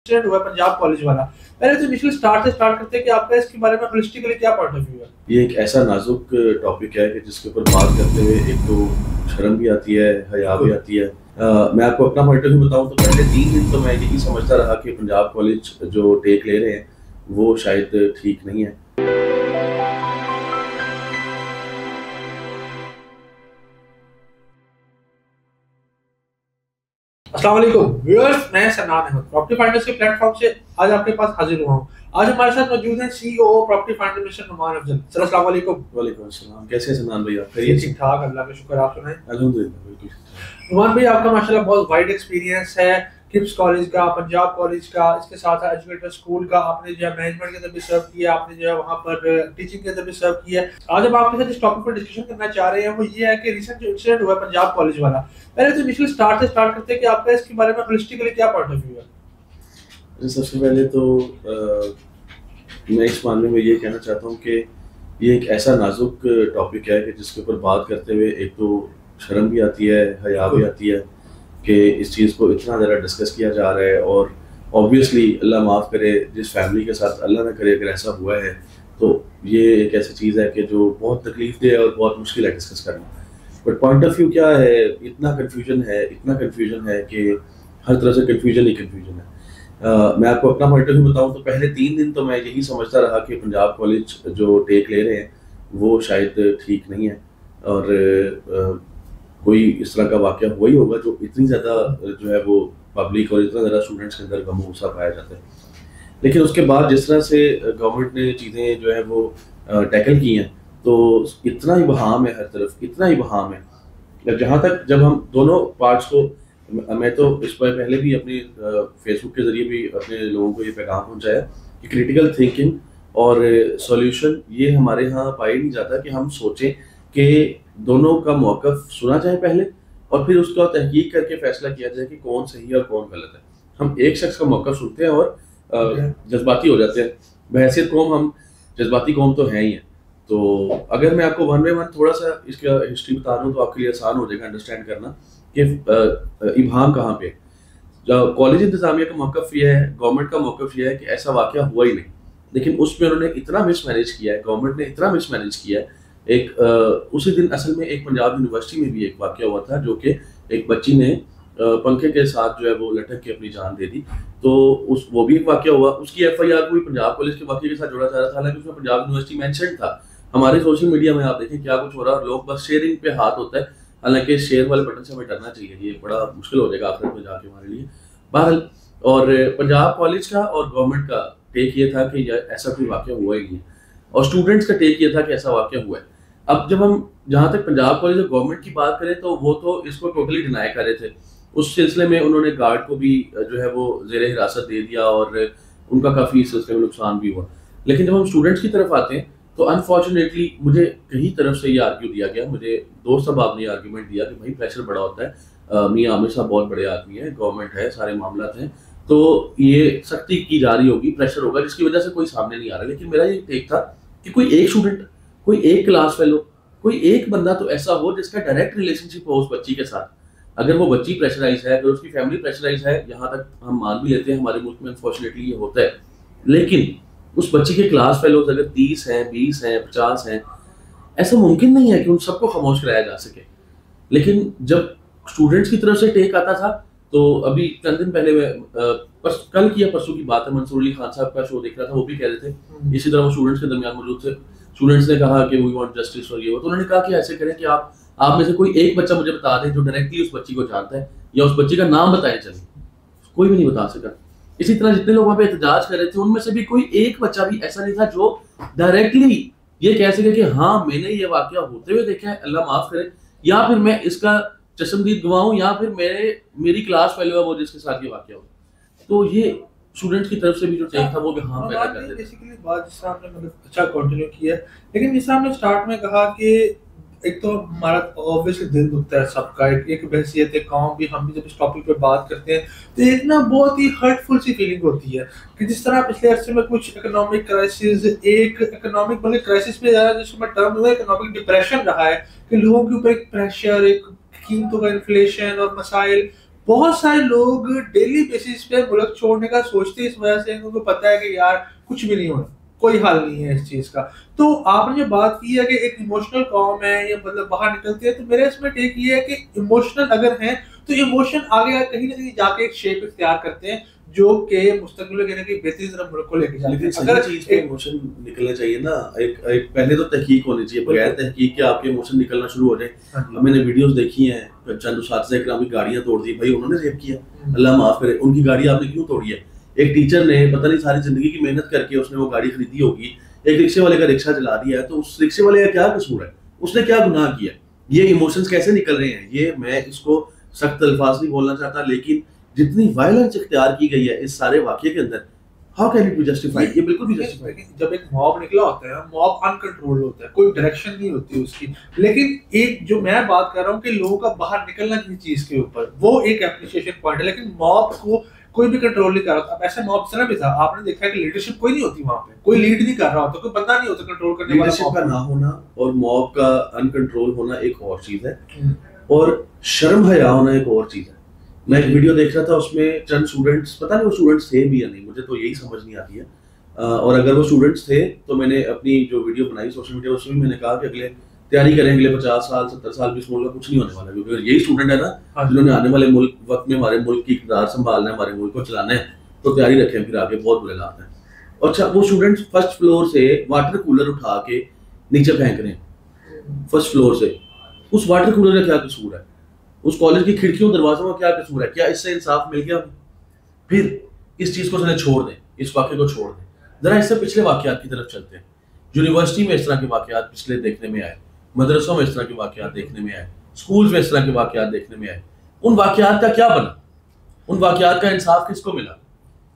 Incident हुआ Punjab college वाला। पहले तो इनिशियल स्टार्ट करते हैं कि आपका इसके बारे में होलिस्टिकली क्या पॉइंट ऑफ व्यू है? ये एक ऐसा नाजुक टॉपिक है कि जिसके ऊपर बात करते हुए एक तो शर्म भी आती है, हया भी आती है। मैं आपको अपना पॉइंट ऑफ व्यू बताऊं तो पहले 3 दिन तो मैं यही समझता रहा कि पंजाब कॉलेज जो टेक ले रहे हैं वो शायद ठीक नहीं है। अस्सलाम वालेकुम व्यूअर्स, मैं सन्नान अहमद प्रॉपर्टी फाइंडर्स के प्लेटफॉर्म से आज आपके पास हाजिर हुआ हूँ। आज हमारे साथ मौजूद हैं CEO property finder mister Numan Afzal. Sir अस्सलाम वालेकुम। वालेकुम अस्सलाम। कैसे हैं सन्नान भैया? खैरियत? ठीक ठाक, अल्लाह का शुक्र। आप सुनाएं? अल्हम्दुलिल्लाह बिल्कुल। नुमान भाई, आपका माशाल्लाह बहुत वाइड एक्सपीरियंस है किप्स कॉलेज का, पंजाब कॉलेज का, इसके साथ एजुकेटर स्कूल का। आपने जो है मैनेजमेंट के अंदर भी सर्व किया, आपने जो है वहाँ पर टीचिंग के अंदर भी सर्व किया। आज हम आपके साथ इस टॉपिक पर डिस्कशन करना चाह रहे हैं वो ये है कि रिसेंट जो इंसिडेंट हुआ पंजाब कॉलेज वाला। पहले तो इनिशियल स्टार्ट करते हैं कि आपका इसके बारे में होलिस्टिकली क्या पॉइंट ऑफ व्यू है? सबसे पहले तो मैं इस मामले में ये कहना चाहता हूँ कि ये एक ऐसा नाजुक टॉपिक है कि जिसके ऊपर बात करते हुए एक तो शर्म भी आती है, हया भी आती है कि इस चीज़ को इतना ज़्यादा डिस्कस किया जा रहा है। और ऑब्वियसली अल्लाह माफ़ करे जिस फैमिली के साथ, अल्लाह ना करे अगर ऐसा हुआ है तो ये एक ऐसी चीज़ है कि जो बहुत तकलीफ है और बहुत मुश्किल है डिस्कस करना। बट पॉइंट ऑफ व्यू क्या है, इतना कन्फ्यूजन है कि हर तरह से कन्फ्यूजन ही कन्फ्यूजन है। मैं आपको अपना पॉइंट ऑफ व्यू बताऊं तो पहले 3 दिन तो मैं यही समझता रहा कि पंजाब कॉलेज जो टेक ले रहे हैं वो शायद ठीक नहीं है और कोई इस तरह का वाक़या हुआ ही होगा जो इतनी ज़्यादा जो है वो पब्लिक और इतना ज़्यादा स्टूडेंट्स के अंदर गम गुस्सा पाया जाता है। लेकिन उसके बाद जिस तरह से गवर्नमेंट ने चीज़ें जो है वो टैकल की हैं तो इतना ही बहाम है, हर तरफ इतना ही बहाम है। जहाँ तक जब हम दोनों पार्ट्स को, मैं तो इस पर पहले भी अपनी फेसबुक के ज़रिए भी अपने लोगों को ये पैगाम पहुँचाया कि क्रिटिकल थिंकिंग और सॉल्यूशन ये हमारे यहाँ पाया नहीं जाता कि हम सोचें कि दोनों का मौक़िफ़ सुना जाए पहले और फिर उसका तहकीक करके फैसला किया जाए कि कौन सही है और कौन गलत है। हम एक शख्स का मौक़िफ़ सुनते हैं और जज्बाती हो जाते हैं। बहैसियत कौम हम जज्बाती कौम तो हैं ही हैं। तो अगर मैं आपको वन बाय वन थोड़ा सा इसका हिस्ट्री बता दूँ तो आपके लिए आसान हो जाएगा अंडरस्टैंड करना कि इब्हाम कहाँ पे। कॉलेज इंतज़ामिया का मौक़िफ़ ये है, गवर्नमेंट का मौक़िफ़ ये है कि ऐसा वाक़या हुआ ही नहीं, लेकिन उसमें उन्होंने इतना मिसमैनेज किया है, गवर्नमेंट ने इतना मिसमैनेज किया है। उसी दिन असल में एक पंजाब यूनिवर्सिटी में भी एक वाक़या हुआ था जो कि एक बच्ची ने पंखे के साथ जो है वो लटक के अपनी जान दे दी। तो वो भी एक वाक़या हुआ, उसकी FIR कोई पंजाब कॉलेज के वाक़ये के साथ जोड़ा जा रहा था, हालांकि उसमें पंजाब यूनिवर्सिटी मेंशन था। हमारे सोशल मीडिया में आप देखें क्या कुछ हो रहा है, लोग बस शेयरिंग पे हाथ होता है, हालांकि शेयर वाले बटन से हमें डरना चाहिए, ये बड़ा मुश्किल हो जाएगा आखिर में जाके हमारे लिए। बहरहाल, और पंजाब कॉलेज का और गवर्नमेंट का टेक ये था कि ऐसा कोई वाक़या हुआ ही नहीं है, और स्टूडेंट्स का टेक ये था कि ऐसा वाक़या हुआ है। अब जब हम जहाँ तक पंजाब कॉलेज और गवर्नमेंट की बात करें तो वो तो इसको टोटली डिनाई कर रहे थे। उस सिलसिले में उन्होंने गार्ड को भी जो है वो ज़ेरे हिरासत दे दिया और उनका काफ़ी इस सिलसिले में नुकसान भी हुआ। लेकिन जब हम स्टूडेंट्स की तरफ आते हैं तो अनफॉर्चुनेटली मुझे कहीं तरफ से ये आर्ग्यू दिया गया, मुझे दोस्त साहब ने आर्ग्यूमेंट दिया कि भाई प्रेशर बड़ा होता है, मियां आमिर साहब बहुत बड़े आदमी हैं, गवर्नमेंट है, सारे मामला हैं, तो ये सख्ती की जा रही होगी, प्रेशर होगा जिसकी वजह से कोई सामने नहीं आ रहा। लेकिन मेरा ये टेक था कि कोई एक स्टूडेंट, कोई एक क्लास फेलो, कोई एक बंदा तो ऐसा हो जिसका डायरेक्ट रिलेशनशिप हो उस बच्ची के साथ। अगर वो बच्ची प्रेशराइज है, अगर उसकी फैमिली प्रेशराइज है, यहाँ तक हम मान भी लेते हैं, हमारे मुल्क में अनफॉर्चुनेटली ये होता है, लेकिन उस बच्ची के क्लास फेलोज अगर 30 हैं, 20 हैं, 50 हैं, ऐसा मुमकिन नहीं है कि उन सबको खामोश कराया जा सके। लेकिन जब स्टूडेंट्स की तरफ से टेक आता था तो अभी चंद दिन पहले कल की या परसों की बात है, मंसूर अली खान साहब का शो देख रहा था, वो भी कह रहे थे, इसी तरह वो स्टूडेंट्स के दरमियान मौजूद थे। स्टूडेंट्स ने कहा कि वी वांट जस्टिस और ये वो, तो उन्होंने कहा कि ऐसे करें कि आप में से कोई एक बच्चा मुझे बता दे जो डायरेक्टली उस बच्ची को जानता है या उस बच्ची का नाम बताए चले। कोई भी नहीं बता सका। इसी तरह जितने लोग वहाँ पे एहतजाज कर रहे थे उनमें से भी कोई एक बच्चा भी ऐसा नहीं था जो डायरेक्टली ये कह सके कि हाँ मैंने ये वाकया होते हुए देखा है, अल्लाह माफ करे, या फिर मैं इसका चश्मदीद गवाह हूँ, या फिर मेरी क्लास फेलो है वो जिसके साथ ये वाकया हो। तो ये स्टूडेंट्स की तरफ से भी जो टेक था वो भी हाँ पैदा कर देते। बेसिकली बात जिस आपने मतलब अच्छा कंटिन्यू किया, लेकिन जिस आपने स्टार्ट में कहा कि एक तो हमारा ऑब्वियसली दिल दुखता है सबका, एक हैसियत है कौम भी, हम भी जब इस टॉपिक पे बात करते हैं तो एक ना बहुत ही हर्टफुल सी फीलिंग होती है कि जिस तरह पिछले अरसे में कुछ इकोनॉमिक क्राइसिस, एक इकोनॉमिक मतलब क्राइसिस पे ज़्यादा जिसको मैं टर्म दूंगा इकोनॉमिक डिप्रेशन रहा है कि लोगों के ऊपर एक प्रेशर, एक कीमतों का इन्फ्लेशन और मसाइल, बहुत सारे लोग डेली बेसिस पे मुल्क छोड़ने का सोचते हैं इस वजह से, उनको पता है कि यार कुछ भी नहीं होना, कोई हल नहीं है इस चीज का। तो आपने जो बात की है कि एक इमोशनल कॉम है या मतलब बाहर निकलती है, तो मेरे इसमें टेक ये है कि इमोशनल अगर है तो इमोशन आगे कहीं ना कहीं जाके एक शेप इख्तियार करते हैं जो कि मुस्तकबिल में कहीं ना कहीं बेहतरीन तरफ मुल्क को लेके जाते हैं। लेकिन सही चीज पे इमोशन निकलना चाहिए ना। एक पहले तो तहकीक होनी चाहिए, बगैर तहकीक के आपके इमोशन निकलना शुरू हो जाए। अब मैंने वीडियोस देखी हैं, चंद उस्ताद इकराम की गाड़ियां तोड़ दी, भाई उन्होंने रेप किया, अल्लाह माफ करे, उनकी गाड़ी आपने क्यों तोड़ी है? एक टीचर ने पता नहीं सारी जिंदगी की मेहनत करके उसने वो गाड़ी खरीदी होगी, एक रिक्शे वाले का रिक्शा चला दिया है, तो उस रिक्शे वाले का क्या कसूर है? उसने क्या गुनाह किया? ये इमोशंस कैसे निकल रहे हैं? ये मैं इसको सख्त अल्फाज नहीं बोलना चाहता, लेकिन जितनी वायलेंस इख्तियार की गई है इस सारे वाकये के अंदर, how can it be justified? ये बिल्कुल भी जस्टिफाइड नहीं। जब एक मॉब निकला होता है, मॉब अनकंट्रोल्ड होता है, कोई डायरेक्शन नहीं होती उसकी। लेकिन एक जो मैं बात कर रहा हूँ कि लोगों का बाहर निकलना किसी चीज के ऊपर, वो एक एप्रिसिएशन पॉइंट है। लेकिन मॉब को कोई भी कंट्रोल नहीं कर रहा था। अब ऐसे मॉब चला भी था, आपने देखा है कि लीडरशिप कोई नहीं होती वहां पे, कोई लीड नहीं कर रहा होता, कोई बंदा नहीं होता कंट्रोल करने वाला। लीडरशिप का ना होना और मॉब का अनकंट्रोल होना एक और चीज है, और शर्म हया होना एक और चीज है। मैं एक वीडियो देख रहा था, उसमें चंद स्टूडेंट्स, पता नहीं वो स्टूडेंट्स थे भी या नहीं, मुझे तो यही समझ नहीं आती है। और अगर वो स्टूडेंट्स थे तो मैंने अपनी जो वीडियो बनाई सोशल मीडिया उसमें मैंने कहा कि अगले तैयारी करें, अगले 50 साल 70 साल भी इस मुल्क का कुछ नहीं होने वाला, क्योंकि यही स्टूडेंट है ना जिन्होंने आने वाले मुल्क वक्त में हमारे मुल्क की इक़्तिदार संभालना है, हमारे मुल्क को चलाना है, तो तैयारी रखें, फिर आगे बहुत बुरे हालात हैं। अच्छा, वो स्टूडेंट्स फर्स्ट फ्लोर से वाटर कूलर उठा के नीचे फेंक रहे हैं, फर्स्ट फ्लोर से। उस वाटर कूलर का क्या कसूर है? उस कॉलेज की खिड़कियों दरवाजों का क्या कसूर है? क्या इससे इंसाफ मिल गया? फिर इस चीज को छोड़ दें, इस वाक्य को छोड़ दें, जरा इससे पिछले वाकयात की तरफ चलते हैं। यूनिवर्सिटी में इस तरह के वाकयात पिछले देखने में आए, मदरसों में इस तरह के वाकयात देखने में आए, स्कूल में इस तरह के वाकयात देखने में आए। उन वाकयात का क्या बना? उन वाकयात का इंसाफ किसको मिला?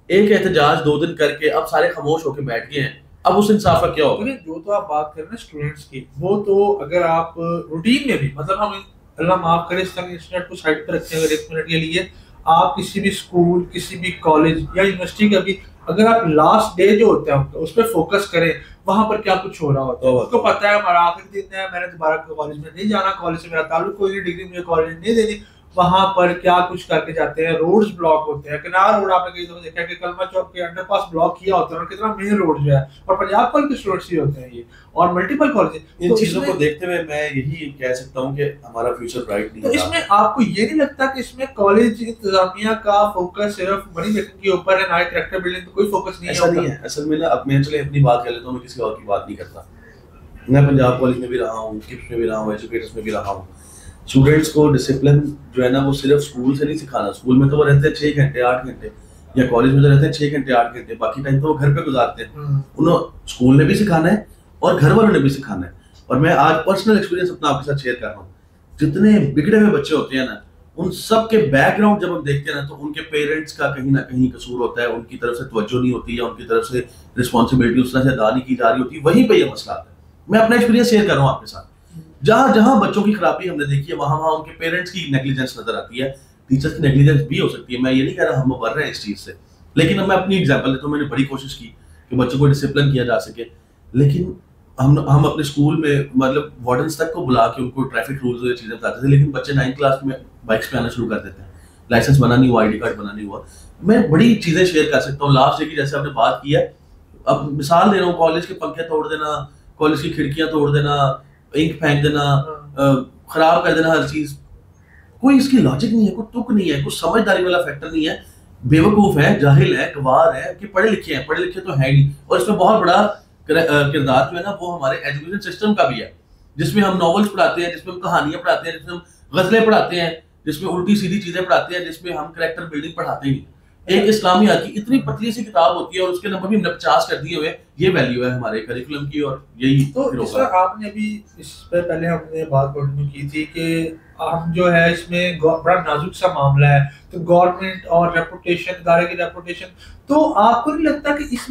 एक एहतजाज 2 दिन करके अब सारे खामोश होकर बैठ गए हैं, अब उस इंसाफ का क्या होगा? जो तो आप बात कर रहे हैं स्टूडेंट्स की, वो तो अगर आप रूटीन में भी, मतलब हम अल्लाह माफ करे इस इंसिडेंट को साइड पर रखते हैं अगर 1 मिनट के लिए, आप किसी भी स्कूल, किसी भी कॉलेज या यूनिवर्सिटी का भी अगर आप लास्ट डे जो होता है उस पर फोकस करें, वहां पर क्या कुछ हो रहा होता है। उसको पता है हमारा आखिरी दिन है, मैंने दोबारा कॉलेज में नहीं जाना, कॉलेज से मेरा ताल्लुक कोई नहीं, डिग्री मुझे कॉलेज नहीं देनी, वहां पर क्या कुछ करके जाते हैं। रोड्स ब्लॉक होते हैं, किनार रोड आपने कई दफा देखा है कि कलमा चौक के अंडरपास ब्लॉक किया होता है, और कितना मेन रोड जो है, और पंजाब कॉलेज के स्टूडेंट्स ही होते हैं ये, और मल्टीपल कॉलेज। इन चीजों को देखते हुए मैं यही कह सकता हूं कि हमारा फ्यूचर ब्राइट नहीं है। तो इसमें आपको ये नहीं लगता कि इसमें कॉलेज इंतजामिया का फोकस सिर्फ मनी मेकिंग के ऊपर है, ना ही कैरेक्टर बिल्डिंग पे कोई फोकस नहीं है? ऐसा नहीं है। असल में ना, अब मैं चले अपनी बात कर लेता हूं, मैं किसी और की बात नहीं करता। मैं पंजाब कॉलेज में भी रहा हूं, किप्स में भी रहा हूं, एजुकेटर्स में भी रहा हूं। स्टूडेंट्स को डिसिप्लिन जो है ना, वो सिर्फ स्कूल से नहीं सिखाना। स्कूल में तो वो रहते हैं 6 घंटे 8 घंटे, या कॉलेज में तो रहते हैं 6 घंटे 8 घंटे, बाकी टाइम तो वो घर पे गुजारते हैं। उन्होंने स्कूल ने भी सिखाना है और घर वालों ने भी सिखाना है। और मैं आज पर्सनल एक्सपीरियंस अपना आपके साथ शेयर कर रहा हूँ। जितने बिगड़े हुए बच्चे होते हैं ना, उन सब के बैकग्राउंड जब हम देखते हैं ना, तो उनके पेरेंट्स का कहीं ना कहीं कसूर होता है, उनकी तरफ से तवज्जो नहीं होती, या उनकी तरफ से रिस्पॉन्सिबिलिटी उस तरह से अदा नहीं की जा रही होती, वहीं पे ये मसला आता है। मैं अपना एक्सपीरियंस शेयर कर रहा हूँ आपके साथ। जहां जहां बच्चों की खराबी हमने देखी है, वहां वहां उनके पेरेंट्स की नेग्लिजेंस नजर आती है। टीचर्स की नेग्लिजेंस भी हो सकती है, मैं ये नहीं कह रहा हम मर रहे हैं इस चीज से, लेकिन अब मैं अपनी एग्जांपल लेता हूं। मैंने बड़ी कोशिश की कि बच्चों को डिसिप्लिन किया जा सके, लेकिन हम अपने स्कूल में मतलब वार्डन्स तक को बुला के उनको ट्रैफिक रूल्स और चीजें बताते थे, लेकिन बच्चे 9th क्लास में बाइक्स पे आना शुरू कर देते हैं, लाइसेंस बना नहीं हुआ, आईडी कार्ड बना नहीं हुआ। मैं बड़ी चीजें शेयर कर सकता हूँ लास्ट डे की, जैसे आपने बात की है। अब मिसाल दे रहा हूँ, कॉलेज के पंखे तोड़ देना, कॉलेज की खिड़कियां तोड़ देना, इंक फेंक देना, खराब कर देना हर चीज, कोई इसकी लॉजिक नहीं है, कोई तुक नहीं है, कोई समझदारी वाला फैक्टर नहीं है। बेवकूफ है, जाहिल है, गवार है कि पढ़े लिखे हैं, पढ़े लिखे तो है नहीं। और इसमें बहुत बड़ा किरदार जो है ना, वो हमारे एजुकेशन सिस्टम का भी है, जिसमें हम नॉवेल्स पढ़ाते हैं, जिसमें हम कहानियां पढ़ाते हैं, जिसमें हम गजलें पढ़ाते हैं, जिसमें उल्टी सीधी चीजें पढ़ाते हैं, जिसमें हम कैरेक्टर बिल्डिंग पढ़ाते ही नहीं। एक इस्लामिया की इतनी पतली सी किताब होती है और उसके नंबर भी हमने 50 कर दिए हुए। ये वैल्यू है हमारे करिकुलम की, और यही तो सर आपने अभी इस पर पहले हमने बात कंटिन्यू की थी कि हम जो है इसमें बड़ा नाजुक सा मामला है, तो गवर्नमेंट और रेपुटेशन, इदारे की रेपुटेशन, तो आपको नहीं लगता कि इस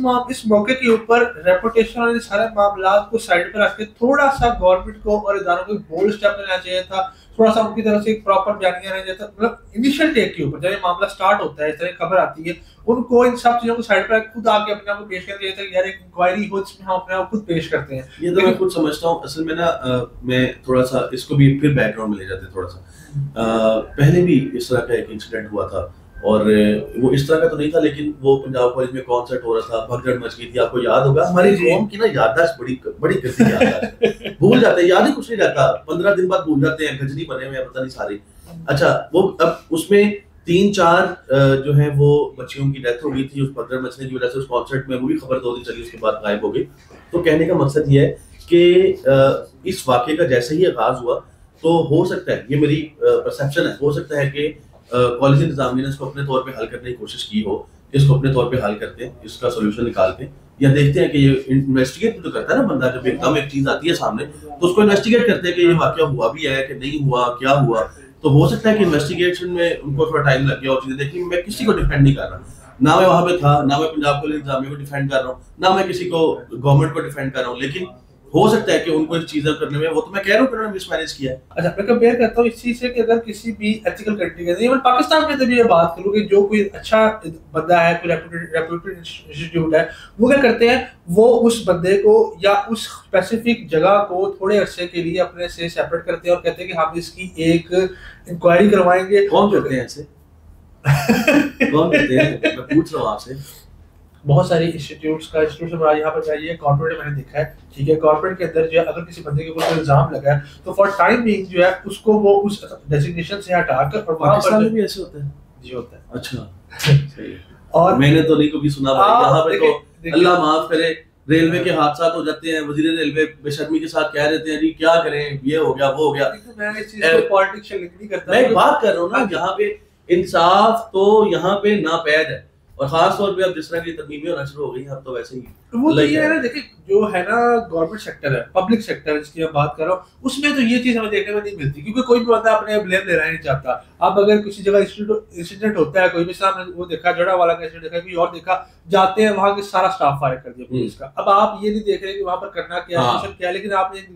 मौके के ऊपर रेपुटेशन और सारे मामला को साइड पर रख के थोड़ा सा गवर्नमेंट को और इदारों को बोल्ड स्टेप लेना चाहिए था, थोड़ा सा उनकी तरफ से एक प्रॉपर बयानिया नहीं देता, मतलब इनिशियल टेक के ऊपर जब ये मामला स्टार्ट होता है, इस तरह खबर आती है, उनको इन सब चीजों को साइड पर खुद आके अपने आप को पेश करना चाहिए था, यार एक इंक्वायरी हो जिसमें हम अपने आप खुद पेश करते हैं। ये तो मैं खुद समझता हूँ। असल में ना मैं थोड़ा सा इसको भी फिर बैकग्राउंड में ले जाते हैं थोड़ा सा। पहले भी इस तरह का एक इंसिडेंट हुआ था, और वो इस तरह का तो नहीं था, लेकिन वो पंजाब कॉलेज में कॉन्सर्ट हो रहा था, भगदड़ मच गई थी, आपको याद होगा। हमारी कौम की ना याददाश्त बड़ी बड़ी गंदी याददाश्त है, भूल जाते हैं, याद ही कुछ नहीं रहता, 15 दिन बाद भूल जाते हैं, गजनी बने हुए हैं पता नहीं सारी। अच्छा, वो अब उसमें 3-4 जो है वो बच्चियों की डेथ हो गई थी उस भगदड़ मचने की वजह से उस कॉन्सर्ट में, वो भी खबर 2 दिन चली, उसके बाद गायब हो गई। तो कहने का मकसद ये है कि इस वाकये का जैसे ही आगाज हुआ, तो हो सकता है, ये मेरी परसेप्शन है, हो सकता है कि कॉलेज इंतजामिया ने इसको अपने तौर पे हल करने की कोशिश की हो, इसको अपने तौर पे हल करते हैं, इसका सोल्यूशन निकालते हैं, या देखते हैं कि ये इन्वेस्टिगेट तो करता है ना बंदा, जब एकदम एक चीज आती है सामने तो उसको इन्वेस्टिगेट करते हैं कि ये वाकया हुआ भी है कि नहीं हुआ, क्या हुआ। तो हो सकता है कि इन्वेस्टिगेशन में उनको थोड़ा टाइम लग गया और चीजें देखी। मैं किसी को डिफेंड नहीं कर रहा, ना मैं वहां पे था, ना मैं पंजाब कॉलेज इंतजामिया को डिफेंड कर रहा हूँ, ना मैं किसी को गवर्नमेंट को डिफेंड कर रहा हूँ, लेकिन हो सकता है कि उनको इस चीजें करने में, वो तो मैं कह रहा हूँ कि उन्होंने मिसमैनेज किया है। अच्छा, मैं कंपेयर करता हूँ इस चीज से कि अगर किसी भी एथिकल कंट्री के अंदर, इवन पाकिस्तान के अंदर भी ये बात करूँ कि जो कोई अच्छा बंदा है, कोई रेप्यूटेड इंस्टीट्यूट है, वो क्या करते हैं, वो उस बंदे को या उस स्पेसिफिक जगह को थोड़े अरसे के लिए अपने से सेपरेट करते हैं और कहते हैं कि हम इसकी एक इंक्वायरी करवाएंगे। कौन करते हैं ऐसे? कौन करते हैं? मैं पूछ रहा हूँ आपसे। बहुत सारी इंस्टीट्यूट यहाँ पर जाइए, कॉर्पोरेट मैंने देखा है, ठीक है, कॉर्पोरेट के अंदर जो है अगर किसी बंदे के ऊपर इल्जाम लगा है तो फॉर टाइम बीइंग जो है उसको वो उस डेजिग्नेशन से हटाकर, और वहां पर भी ऐसे होता है जी होता है। अच्छा, सही है। और मैंने तो नहीं कभी सुना भाई, यहाँ पे तो अल्लाह माफ करे, रेलवे के हादसात हो जाते हैं, वजीर रेलवे बेशर्मी के साथ कह देते हैं जी क्या करें, ये हो गया वो हो गया। मैं इस चीज को पॉलिटिक्स से लिंक नहीं करता, मैं एक बात कर रहा हूँ ना, यहाँ पे इंसाफ तो यहाँ पे नापैद है, और खास तौर पे अब जिस तरह की तरमीमें होना शुरू हो गई, अब तो वैसे ही वो तो ये है ना, देखिए जो है ना गवर्नमेंट सेक्टर है, पब्लिक सेक्टर जिसकी मैं बात कर रहा हूँ, उसमें तो ये चीज हमें देखने में नहीं मिलती, क्योंकि कोई भी बंदा अपने ब्लेम लेना नहीं चाहता। अब अगर किसी जगह इंसिडेंट होता है, कोई भी सामने वो देखा, जड़ा वाला का इंसिडेंट देखा, कोई और देखा, जाते हैं वहां के सारा स्टाफ फायर कर दिया पुलिस का। अब आप ये नहीं देख रहे कि वहां पर करना क्या है, क्या, लेकिन आपने,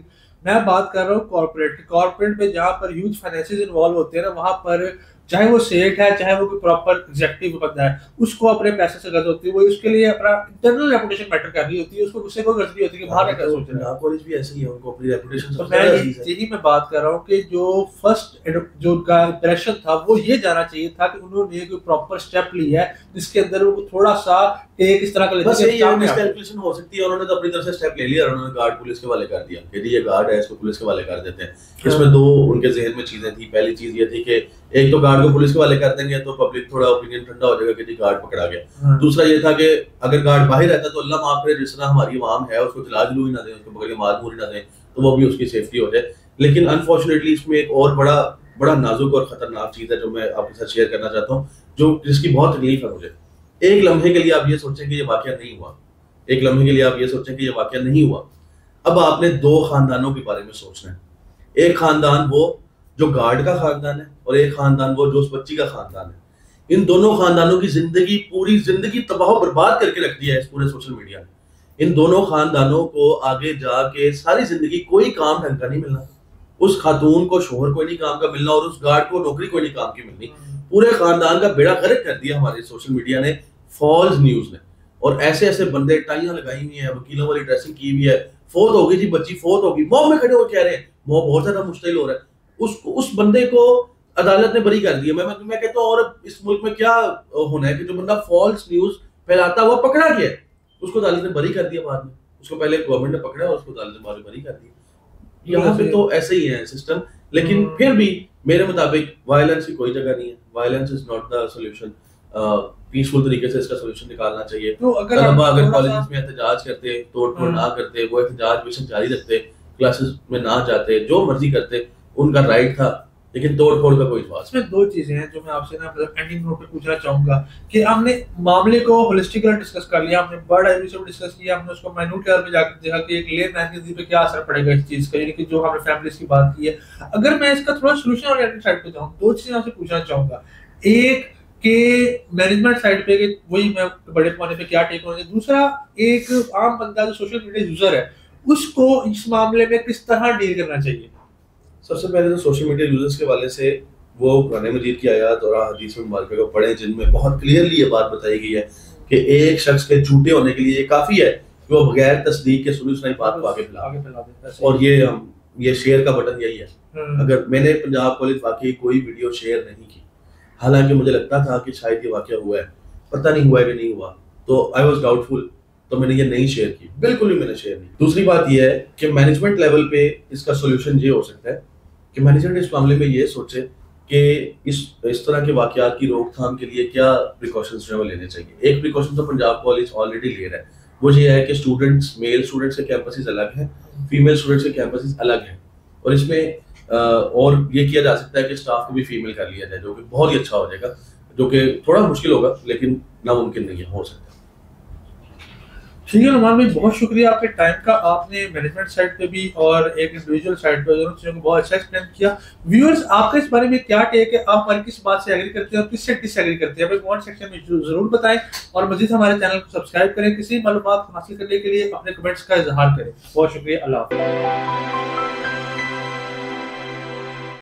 मैं बात कर रहा हूँ कॉर्पोरेट में जहाँ पर ह्यूज फाइनेंसेस इन्वॉल्व होते हैं ना, वहां पर चाहे वो सेठ है, चाहे वो कोई प्रॉपर एग्जीक्यूटिव बंदा है, उसको अपने पैसे से गरज होती है, वो उसके लिए अपना इंटरनल रेपुटेशन मैटर कर रही होती है, उसको उससे कोई गरज नहीं होती कि बाहर क्या सोच रहा है। कॉलेज भी ऐसे ही है, उनको अपनी रेपुटेशन तो मैं यही मैं बात कर रहा हूँ कि जो फर्स्ट जो उनका इंप्रेशन था वो ये जाना चाहिए था कि उन्होंने कोई प्रॉपर स्टेप लिया है जिसके अंदर वो थोड़ा सा एक इस तरह का बस यही कैलकुलेशन हो सकती है। उन्होंने तो अपनी तरफ से स्टेप ले लिया और उन्होंने गार्ड पुलिस के वाले कर दिया कि ये गार्ड है, इसको पुलिस के वाले कर देते हैं। इसमें 2 उनके जहन में चीजें थी। पहली चीज ये थी कि एक तो गार्ड को पुलिस के वाले कर देंगे तो पब्लिक थोड़ा ओपिनियन ठंडा हो जाएगा कि जी गार्ड पकड़ा गया। दूसरा ये था कि अगर गार्ड बाहर रहता तो अल्लाह माफ करे, जिस तरह हमारी आवाम है उसको जला जलू ही ना दें, उसको पकड़ के मार मूर ही ना दें, तो वो भी उसकी सेफ्टी हो जाए। लेकिन अनफॉर्चुनेटली इसमें एक और बड़ा नाजुक और खतरनाक चीज है जो मैं आपके साथ शेयर करना चाहता हूँ, जो जिसकी बहुत तकलीफ है मुझे। एक लम्हे के लिए आप ये सोचें कि ये वाकया नहीं हुआ, एक लम्हे के लिए आप ये सोचें कि ये वाकया नहीं हुआ। अब आपने 2 खानदानों के बारे में सोचना है। एक खानदान वो जो गार्ड का खानदान है और एक खानदान वो जो उस बच्ची का खानदान है। इन दोनों खानदानों की जिंदगी, पूरी जिंदगी तबाह बर्बाद करके रख दिया है इस पूरे सोशल मीडिया ने। इन दोनों खानदानों को आगे जाके सारी जिंदगी कोई काम ढंग का नहीं मिलना, उस खातून को शोहर कोई नहीं काम का मिलना और उस गार्ड को नौकरी कोई नहीं काम की मिलनी। पूरे खानदान का बेड़ा गर्क कर दिया हमारे सोशल मीडिया ने, फॉल्स न्यूज ने। और ऐसे ऐसे बंदे टाइयां लगाई हुई है, वकीलों वाली ड्रेसिंग की हुई है, फोत हो गई जी बच्ची, फोत होगी, मॉब में खड़े हो कह रहे हैं मॉब बहुत ज्यादा मुश्किल हो रहा है। उस बंदे को अदालत ने बरी कर दिया। मैं कहता हूँ और इस मुल्क में क्या होना है कि जो बंदा फॉल्स न्यूज फैलाता हुआ पकड़ा गया उसको अदालत ने बरी कर दिया बाद में। उसको पहले गवर्नमेंट ने पकड़ा और उसको अदालत ने बाद में बरी कर दिया। यहाँ पे तो ऐसे ही है सिस्टम। लेकिन फिर भी मेरे मुताबिक वायलेंस की कोई जगह नहीं है। Violence is not the solution. Peaceful तरीके से इसका सोल्यूशन निकालना चाहिए। तो अगर कॉलेजेस में एहतजाज करते, तोड़-फोड़ ना करते, वो एहतजाज बेशक जारी रखते, क्लासेस में ना जाते, जो मर्जी करते, उनका राइट था, लेकिन तोड़-फोड़ का कोई जवाब। इसमें 2 चीजें हैं जो मैं आपसे ना एंडिंग नोट पे पूछना चाहूंगा कि हमने मामले को होलिस्टिकली डिस्कस कर लिया, हमने बर्ड आई व्यू से डिस्कस किया, हमने उसको माइन्यूट लेवल पे जाकर देखा कि एक ले मैन की जिंदगी पे क्या असर पड़ेगा इस चीज का, यानी कि जो हमने फैमिलीज की बात की है। अगर मैं इसका थोड़ा सोल्यूशन ओरिएंटेड साइड पे जाऊं, 2 चीजें आपसे पूछना चाहूंगा। एक के मैनेजमेंट साइड पे कि वही मैं बड़े पैमाने पे क्या टेक होना चाहिए। दूसरा, एक आम बंदा जो सोशल मीडिया यूजर है उसको इस मामले में किस तरह डील करना चाहिए। सबसे पहले तो सोशल मीडिया यूजर्स के वाले से वो कुरान मजीद की आयत और हदीस मुबारक को पढ़ें, जिनमें बहुत क्लियरली ये बात बताई गई है कि एक शख्स के झूठे होने के लिए ये काफी है कि वो बगैर तस्दीक के सुनी सुनाई बात को आगे फैला दे। और ये शेयर का बटन यही है। अगर मैंने पंजाब कॉलेज वाकई कोई वीडियो शेयर नहीं की, हालांकि मुझे लगता था कि शायद ये वाकया हुआ है, पता नहीं हुआ है कि नहीं हुआ, तो आई वॉज डाउटफुल, तो मैंने ये नहीं शेयर की, बिल्कुल भी मैंने शेयर नहीं। दूसरी बात ये है कि मैनेजमेंट लेवल पे इसका सोल्यूशन ये हो सकता है कि मैनेजमेंट इस मामले में ये सोचे कि इस तरह के वाकयात की रोकथाम के लिए क्या प्रिकॉशंस जो है लेने चाहिए। एक प्रिकॉशन तो पंजाब कॉलेज ऑलरेडी ले रहा है, वो ये है कि स्टूडेंट्स, मेल स्टूडेंट्स के कैंपसेस अलग हैं, फीमेल स्टूडेंट्स के कैंपसेस अलग हैं, और इसमें और ये किया जा सकता है कि स्टाफ को भी फीमेल कर लिया जाए, जो कि बहुत ही अच्छा हो जाएगा, जो कि थोड़ा मुश्किल होगा लेकिन नामुमकिन नहीं है, हो सकता है। ठीक है नुमान भाई, बहुत शुक्रिया आपके टाइम का। आपने मैनेजमेंट साइड पे भी और एक इंडिविजुअल साइड पे दोनों चीजों को बहुत अच्छा एक्सप्लेन किया। व्यूअर्स, आपका इस बारे में क्या टेक है? आप हमारी किस बात से एग्री करते हैं और किससे डिसएग्री करते हैं? कमेंट सेक्शन में जरूर बताएं और मजीद हमारे चैनल को सब्सक्राइब करें। किसी मालूमात हासिल करने के लिए अपने कमेंट्स का इजहार करें। बहुत शुक्रिया, अल्लाह हाफ़िज़।